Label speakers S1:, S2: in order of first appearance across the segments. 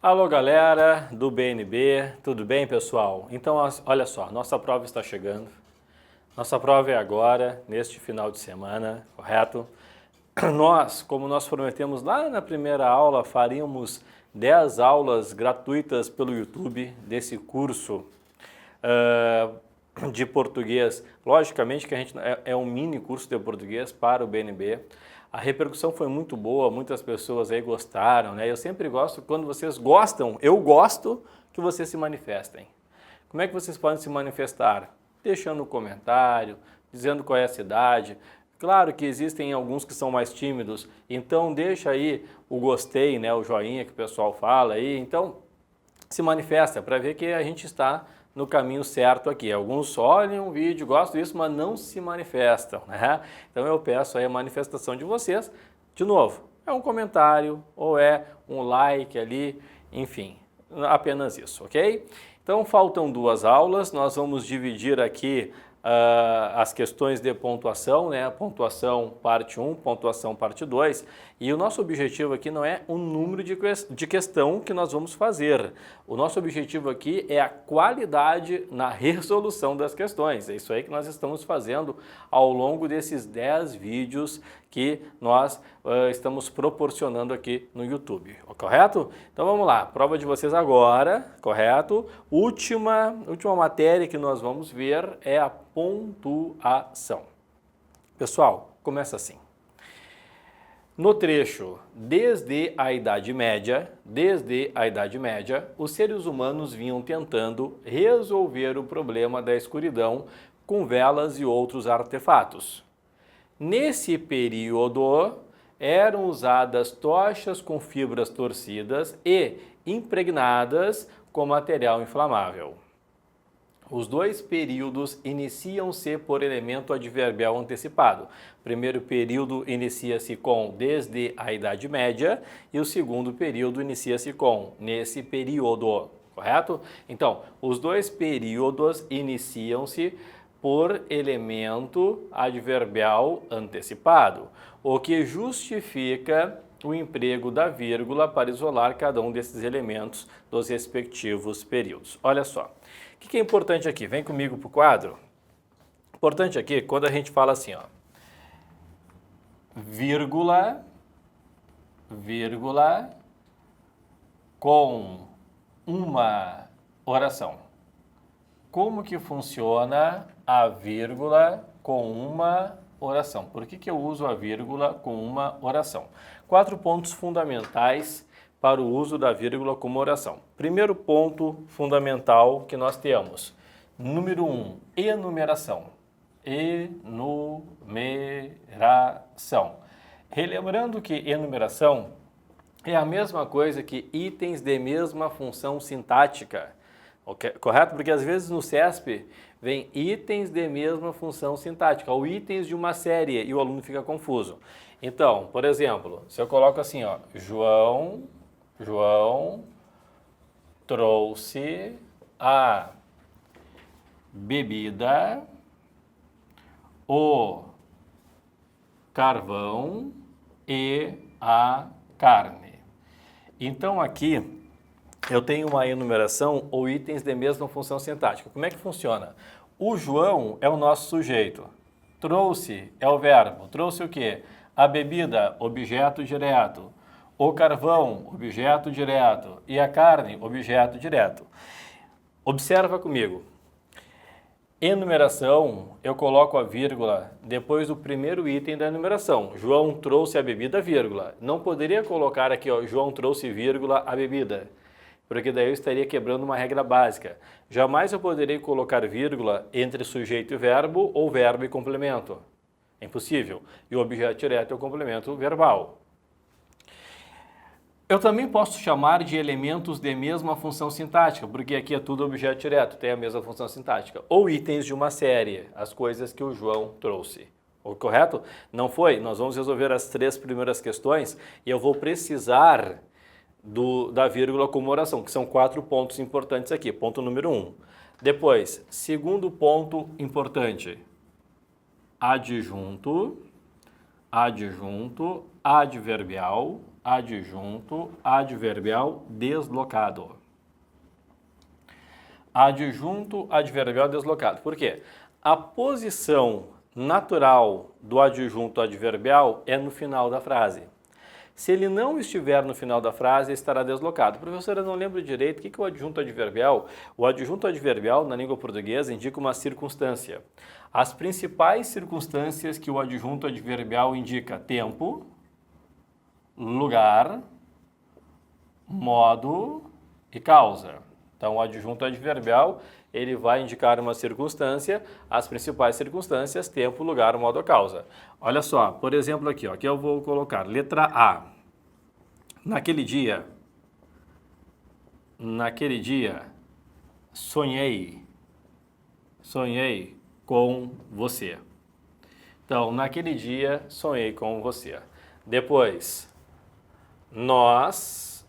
S1: Alô galera do BNB, tudo bem pessoal? Então olha só, nossa prova está chegando, nossa prova é agora, neste final de semana, correto? Como nós prometemos lá na primeira aula, faríamos 10 aulas gratuitas pelo YouTube desse curso de português. Logicamente que a gente é um mini curso de português para o BNB. A repercussão foi muito boa, muitas pessoas aí gostaram, né? Eu sempre gosto, quando vocês gostam, eu gosto que vocês se manifestem. Como é que vocês podem se manifestar? Deixando um comentário, dizendo qual é a cidade. Claro que existem alguns que são mais tímidos, então deixa aí o gostei, né? O joinha que o pessoal fala aí. Então se manifesta para ver que a gente está no caminho certo aqui. Alguns olham o vídeo, gostam disso, mas não se manifestam, né? Então eu peço aí a manifestação de vocês. De novo, é um comentário ou é um like ali, enfim, apenas isso, ok? Então faltam 2 aulas, nós vamos dividir aqui as questões de pontuação, né? Pontuação parte 1, pontuação parte 2. E o nosso objetivo aqui não é o número de questão que nós vamos fazer. O nosso objetivo aqui é a qualidade na resolução das questões. É isso aí que nós estamos fazendo ao longo desses 10 vídeos que nós estamos proporcionando aqui no YouTube, correto? Então vamos lá, prova de vocês agora, correto? Última matéria que nós vamos ver é a pontuação. Pessoal, começa assim. No trecho, desde a Idade Média, os seres humanos vinham tentando resolver o problema da escuridão com velas e outros artefatos. Nesse período, eram usadas tochas com fibras torcidas e impregnadas com material inflamável. Os 2 períodos iniciam-se por elemento adverbial antecipado. O primeiro período inicia-se com desde a Idade Média e o segundo período inicia-se com nesse período, correto? Então, os 2 períodos iniciam-se por elemento adverbial antecipado, o que justifica o emprego da vírgula para isolar cada um desses elementos dos respectivos períodos. Olha só, o que é importante aqui? Vem comigo para o quadro. Importante aqui, quando a gente fala assim, ó, vírgula com uma oração. Como que funciona a vírgula com uma oração? Por que eu uso a vírgula com uma oração? 4 pontos fundamentais para o uso da vírgula como oração. Primeiro ponto fundamental que nós temos, número 1, enumeração. Enumeração. Relembrando que enumeração é a mesma coisa que itens de mesma função sintática. Okay, correto? Porque às vezes no CESP vem itens de mesma função sintática ou itens de uma série e o aluno fica confuso. Então, por exemplo, se eu coloco assim, ó, João trouxe a bebida, o carvão e a carne. Então aqui eu tenho uma enumeração ou itens de mesma função sintática. Como é que funciona? O João é o nosso sujeito. Trouxe é o verbo. Trouxe o quê? A bebida, objeto direto. O carvão, objeto direto. E a carne, objeto direto. Observa comigo. Enumeração, eu coloco a vírgula depois do primeiro item da enumeração. João trouxe a bebida, vírgula. Não poderia colocar aqui, ó, João trouxe, vírgula, a bebida. Porque daí eu estaria quebrando uma regra básica. Jamais eu poderei colocar vírgula entre sujeito e verbo ou verbo e complemento. É impossível. E o objeto direto é o complemento verbal. Eu também posso chamar de elementos de mesma função sintática, porque aqui é tudo objeto direto, tem a mesma função sintática. Ou itens de uma série, as coisas que o João trouxe. Correto? Não foi? Nós vamos resolver as 3 primeiras questões e eu vou precisar da vírgula como oração, que são 4 pontos importantes aqui. Ponto número 1. Depois, segundo ponto importante, adjunto adjunto, adverbial, adjunto, adverbial deslocado. Adjunto, adverbial deslocado. Por quê? A posição natural do adjunto adverbial é no final da frase. Se ele não estiver no final da frase, estará deslocado. Professor, eu não lembro direito o que é o adjunto adverbial. O adjunto adverbial, na língua portuguesa, indica uma circunstância. As principais circunstâncias que o adjunto adverbial indica: tempo, lugar, modo e causa. Então, o adjunto adverbial, ele vai indicar uma circunstância, as principais circunstâncias, tempo, lugar, modo, causa. Olha só, por exemplo aqui, ó, aqui eu vou colocar letra A. Naquele dia, sonhei com você. Então, naquele dia, sonhei com você. Depois, nós,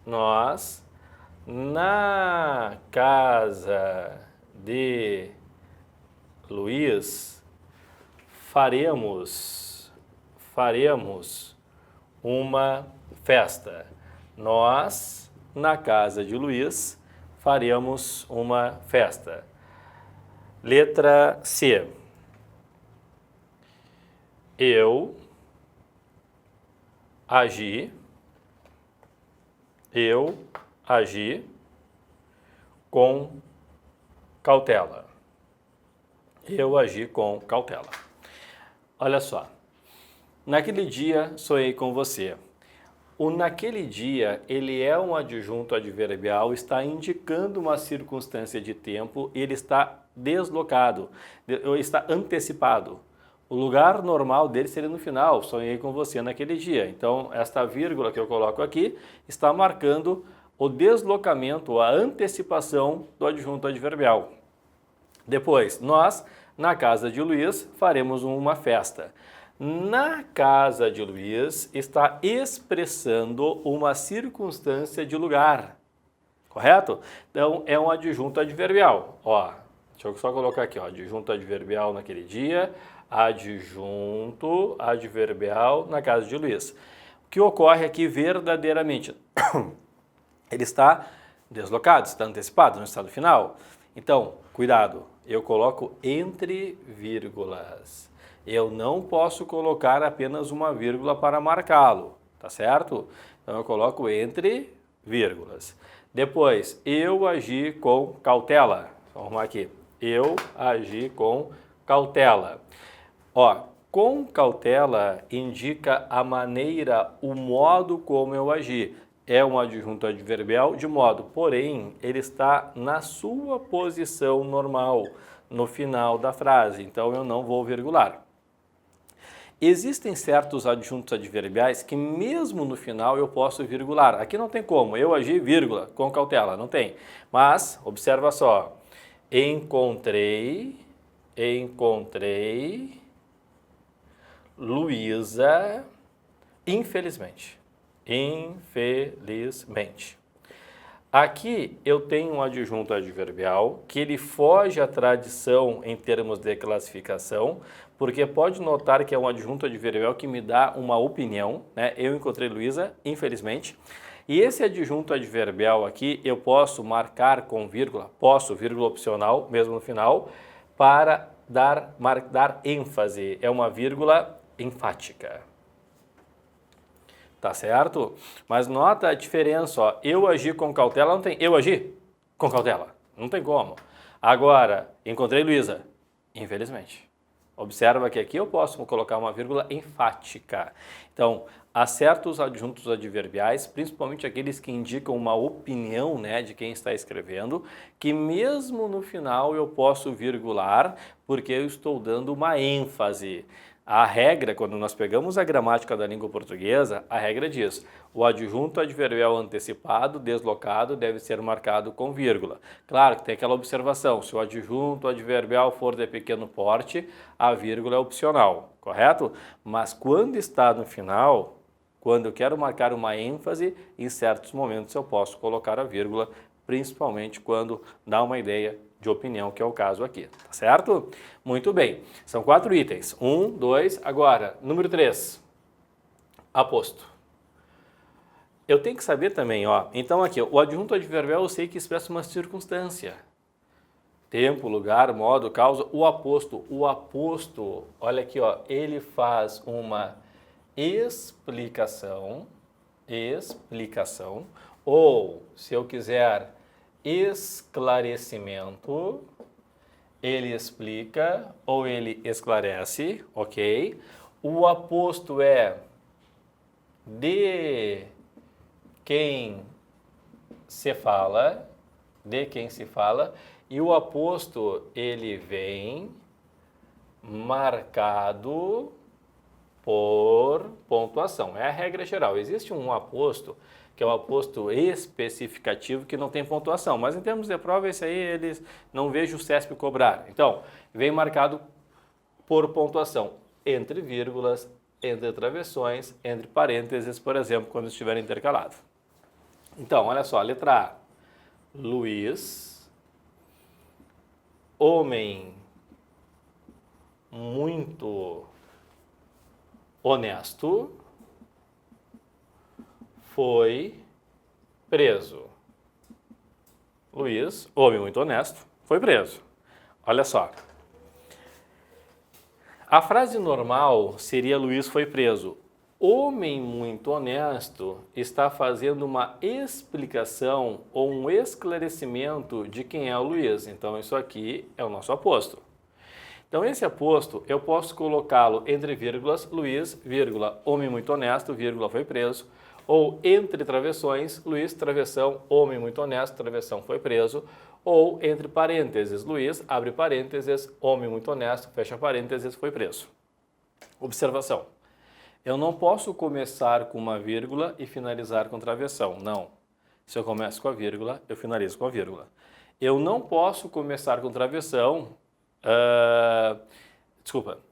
S1: na casa de Luiz, faremos uma festa. Nós, na casa de Luiz, faremos uma festa. Letra C. Eu agi com cautela. Eu agi com cautela. Olha só. Naquele dia, sonhei com você. O naquele dia, ele é um adjunto adverbial, está indicando uma circunstância de tempo, ele está deslocado, está antecipado. O lugar normal dele seria no final, sonhei com você naquele dia. Então, esta vírgula que eu coloco aqui está marcando o deslocamento, a antecipação do adjunto adverbial. Depois, nós, na casa de Luiz, faremos uma festa. Na casa de Luiz está expressando uma circunstância de lugar, correto? Então, é um adjunto adverbial. Ó, deixa eu só colocar aqui, ó, adjunto adverbial naquele dia, adjunto adverbial na casa de Luiz. O que ocorre aqui verdadeiramente? Ele está deslocado, está antecipado, não está no final. Então, cuidado, eu coloco entre vírgulas. Eu não posso colocar apenas uma vírgula para marcá-lo, tá certo? Então, eu coloco entre vírgulas. Depois, eu agi com cautela. Vamos arrumar aqui. Eu agi com cautela. Ó, com cautela indica a maneira, o modo como eu agi. É um adjunto adverbial de modo, porém, ele está na sua posição normal, no final da frase. Então, eu não vou virgular. Existem certos adjuntos adverbiais que mesmo no final eu posso virgular. Aqui não tem como, eu agi, vírgula, com cautela, não tem. Mas, observa só, encontrei Luísa, infelizmente. Aqui eu tenho um adjunto adverbial que ele foge à tradição em termos de classificação, porque pode notar que é um adjunto adverbial que me dá uma opinião, né? Eu encontrei Luísa, infelizmente. E esse adjunto adverbial aqui eu posso marcar com vírgula, vírgula opcional, mesmo no final, para dar ênfase. É uma vírgula enfática. Tá certo? Mas nota a diferença, ó. Eu agi com cautela, não tem. Eu agi com cautela. Não tem como. Agora, encontrei Luísa. Infelizmente. Observa que aqui eu posso colocar uma vírgula enfática. Então, há certos adjuntos adverbiais, principalmente aqueles que indicam uma opinião, né, de quem está escrevendo, que mesmo no final eu posso virgular, porque eu estou dando uma ênfase. A regra, quando nós pegamos a gramática da língua portuguesa, a regra diz: o adjunto adverbial antecipado, deslocado, deve ser marcado com vírgula. Claro que tem aquela observação, se o adjunto adverbial for de pequeno porte, a vírgula é opcional, correto? Mas quando está no final, quando eu quero marcar uma ênfase, em certos momentos eu posso colocar a vírgula, principalmente quando dá uma ideia de opinião, que é o caso aqui, tá certo? Muito bem, são 4 itens. 1, 2, agora, número 3. Aposto. Eu tenho que saber também, ó. Então aqui, o adjunto adverbial eu sei que expressa uma circunstância. Tempo, lugar, modo, causa. O aposto, olha aqui, ó, ele faz uma explicação, ou, se eu quiser, esclarecimento, ele explica ou ele esclarece, ok? O aposto é de quem se fala, e o aposto ele vem marcado por pontuação. É a regra geral. Existe um aposto, que é um aposto especificativo que não tem pontuação, mas em termos de prova, esse aí eles não vejo o CESP cobrar. Então, vem marcado por pontuação, entre vírgulas, entre travessões, entre parênteses, por exemplo, quando estiver intercalado. Então, olha só, letra A. Luiz, homem muito honesto, foi preso. Luiz, homem muito honesto, foi preso. Olha só. A frase normal seria Luiz foi preso. Homem muito honesto está fazendo uma explicação ou um esclarecimento de quem é o Luiz. Então, isso aqui é o nosso aposto. Então, esse aposto, eu posso colocá-lo entre vírgulas, Luiz, vírgula, homem muito honesto, vírgula, foi preso. Ou entre travessões, Luiz, travessão, homem muito honesto, travessão, foi preso. Ou entre parênteses, Luiz, abre parênteses, homem muito honesto, fecha parênteses, foi preso. Observação. Eu não posso começar com uma vírgula e finalizar com travessão, não. Se eu começo com a vírgula, eu finalizo com a vírgula. Eu não posso começar com travessão,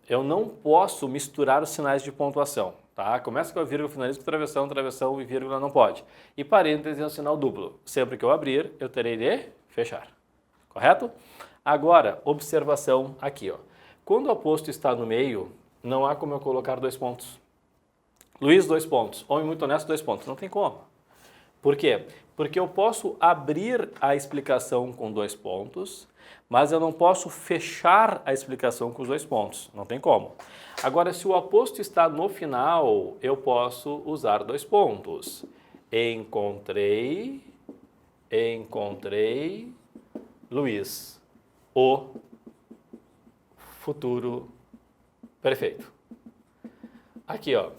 S1: eu não posso misturar os sinais de pontuação, tá? Começa com a vírgula, finaliza com travessão, travessão e vírgula não pode. E parênteses é um sinal duplo. Sempre que eu abrir, eu terei de fechar. Correto? Agora, observação aqui, ó. Quando o aposto está no meio, não há como eu colocar 2 pontos. Luiz, 2 pontos. Homem muito honesto, 2 pontos. Não tem como. Por quê? Porque eu posso abrir a explicação com 2 pontos, mas eu não posso fechar a explicação com os 2 pontos. Não tem como. Agora, se o aposto está no final, eu posso usar 2 pontos. Encontrei Luiz, o futuro perfeito. Aqui, ó.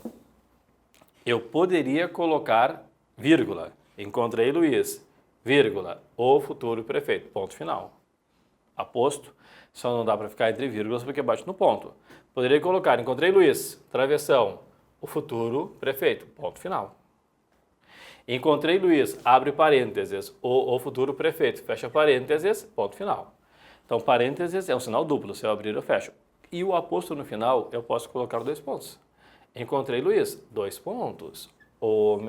S1: Eu poderia colocar vírgula, encontrei Luiz, vírgula, o futuro prefeito, ponto final. Aposto, só não dá para ficar entre vírgulas porque bate no ponto. Poderia colocar, encontrei Luiz, travessão, o futuro prefeito, ponto final. Encontrei Luiz, abre parênteses, o futuro prefeito, fecha parênteses, ponto final. Então, parênteses é um sinal duplo, se eu abrir eu fecho. E o aposto no final, eu posso colocar 2 pontos. Encontrei Luiz, 2 pontos. O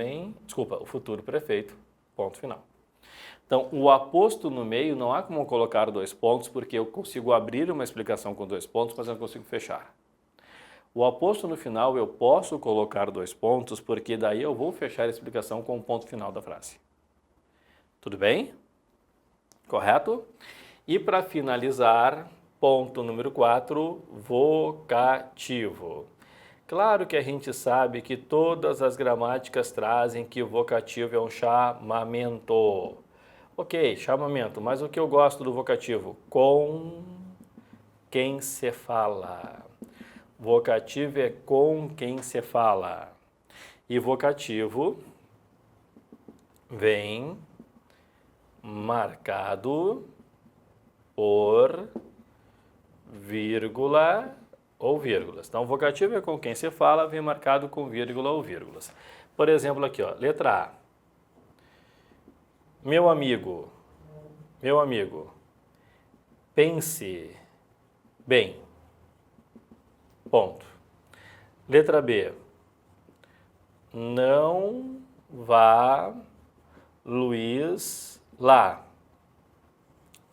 S1: futuro prefeito, ponto final. Então, o aposto no meio não há como colocar 2 pontos, porque eu consigo abrir uma explicação com 2 pontos, mas eu não consigo fechar. O aposto no final eu posso colocar 2 pontos, porque daí eu vou fechar a explicação com o ponto final da frase. Tudo bem? Correto? E para finalizar, ponto número 4, vocativo. Claro que a gente sabe que todas as gramáticas trazem que o vocativo é um chamamento. Ok, chamamento, mas o que eu gosto do vocativo? Com quem se fala. Vocativo é com quem se fala. E vocativo vem marcado por vírgula ou vírgulas. Então, vocativo é com quem se fala, vem marcado com vírgula ou vírgulas. Por exemplo, aqui, ó, letra A. Meu amigo, pense bem. Ponto. Letra B. Não vá, Luiz, lá.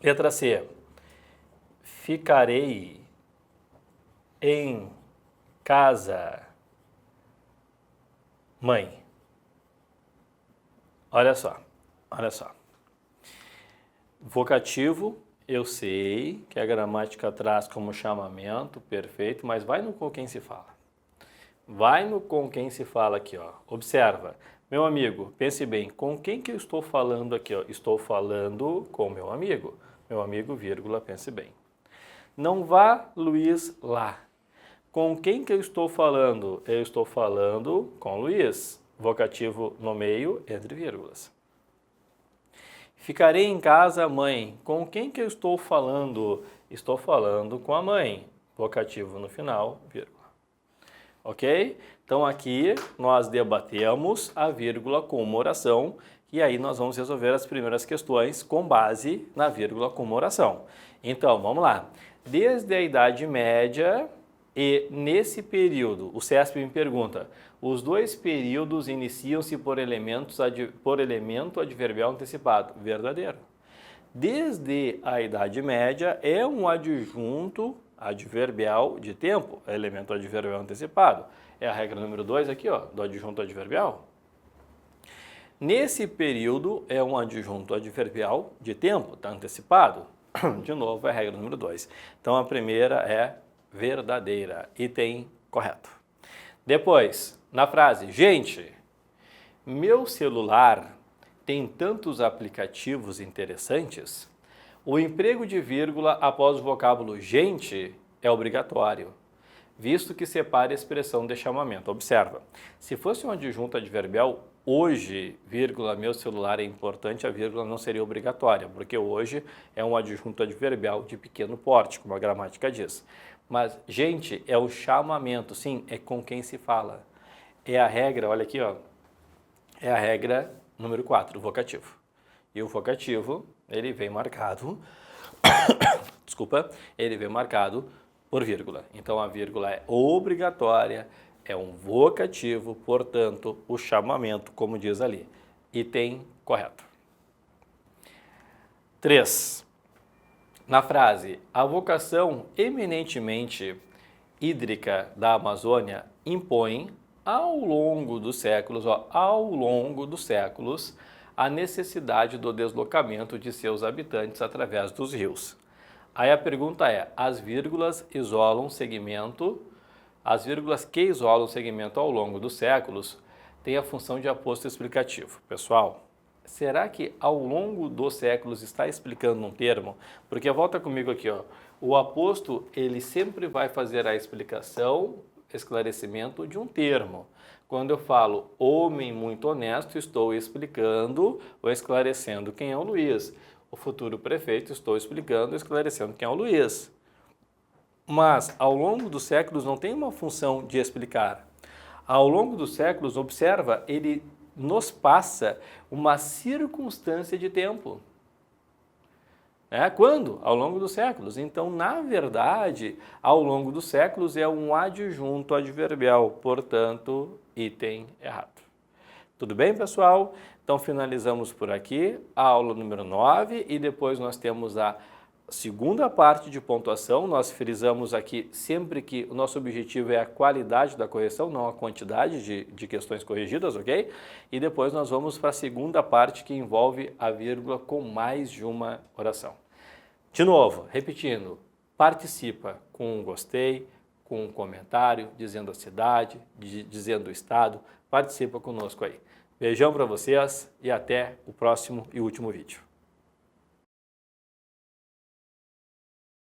S1: Letra C. Ficarei em casa mãe. Olha só, olha só. Vocativo, eu sei que a gramática traz como chamamento, perfeito, mas vai no com quem se fala. Vai no com quem se fala aqui, ó. Observa. Meu amigo, pense bem, com quem que eu estou falando aqui, ó? Estou falando com meu amigo. Meu amigo, vírgula, pense bem. Não vá, Luiz, lá. Com quem que eu estou falando? Eu estou falando com Luiz. Vocativo no meio, entre vírgulas. Ficarei em casa, mãe. Com quem que eu estou falando? Estou falando com a mãe. Vocativo no final, vírgula. Ok? Então aqui nós debatemos a vírgula com uma oração e aí nós vamos resolver as primeiras questões com base na vírgula com uma oração. Então, vamos lá. Desde a Idade Média e nesse período, o CESP me pergunta, os dois períodos iniciam-se por elemento adverbial antecipado. Verdadeiro. Desde a Idade Média é um adjunto adverbial de tempo, elemento adverbial antecipado. É a regra número 2 aqui, ó, do adjunto adverbial. Nesse período é um adjunto adverbial de tempo, está antecipado. De novo, é a regra número 2. Então a primeira é verdadeira, item correto. Depois, na frase, gente, meu celular tem tantos aplicativos interessantes, o emprego de vírgula após o vocábulo gente é obrigatório, visto que separa a expressão de chamamento. Observa, se fosse um adjunto adverbial, hoje, vírgula, meu celular é importante, a vírgula não seria obrigatória, porque hoje é um adjunto adverbial de pequeno porte, como a gramática diz. Mas, gente, é o chamamento, sim, é com quem se fala. É a regra, olha aqui, ó, é a regra número 4, o vocativo. E o vocativo, ele vem marcado, desculpa, ele vem marcado por vírgula. Então, a vírgula é obrigatória, é um vocativo, portanto, o chamamento, como diz ali. Item correto. 3. Na frase, a vocação eminentemente hídrica da Amazônia impõe, ao longo dos séculos, a necessidade do deslocamento de seus habitantes através dos rios. Aí a pergunta é, as vírgulas que isolam o segmento ao longo dos séculos têm a função de aposto explicativo. Pessoal, será que ao longo dos séculos está explicando um termo? Porque volta comigo aqui, ó. O aposto, ele sempre vai fazer a explicação, esclarecimento de um termo. Quando eu falo homem muito honesto, estou explicando ou esclarecendo quem é o Luiz. O futuro prefeito, estou explicando, esclarecendo quem é o Luiz. Mas, ao longo dos séculos, não tem uma função de explicar. Ao longo dos séculos, observa, ele nos passa uma circunstância de tempo. Quando? Ao longo dos séculos. Então, na verdade, ao longo dos séculos é um adjunto adverbial, portanto, item errado. Tudo bem, pessoal? Então, finalizamos por aqui a aula número 9 e depois nós temos a segunda parte de pontuação. Nós frisamos aqui sempre que o nosso objetivo é a qualidade da correção, não a quantidade de questões corrigidas, ok? E depois nós vamos para a segunda parte que envolve a vírgula com mais de uma oração. De novo, repetindo, participa com um gostei, com um comentário, dizendo a cidade, dizendo o estado, participa conosco aí. Beijão para vocês e até o próximo e último vídeo.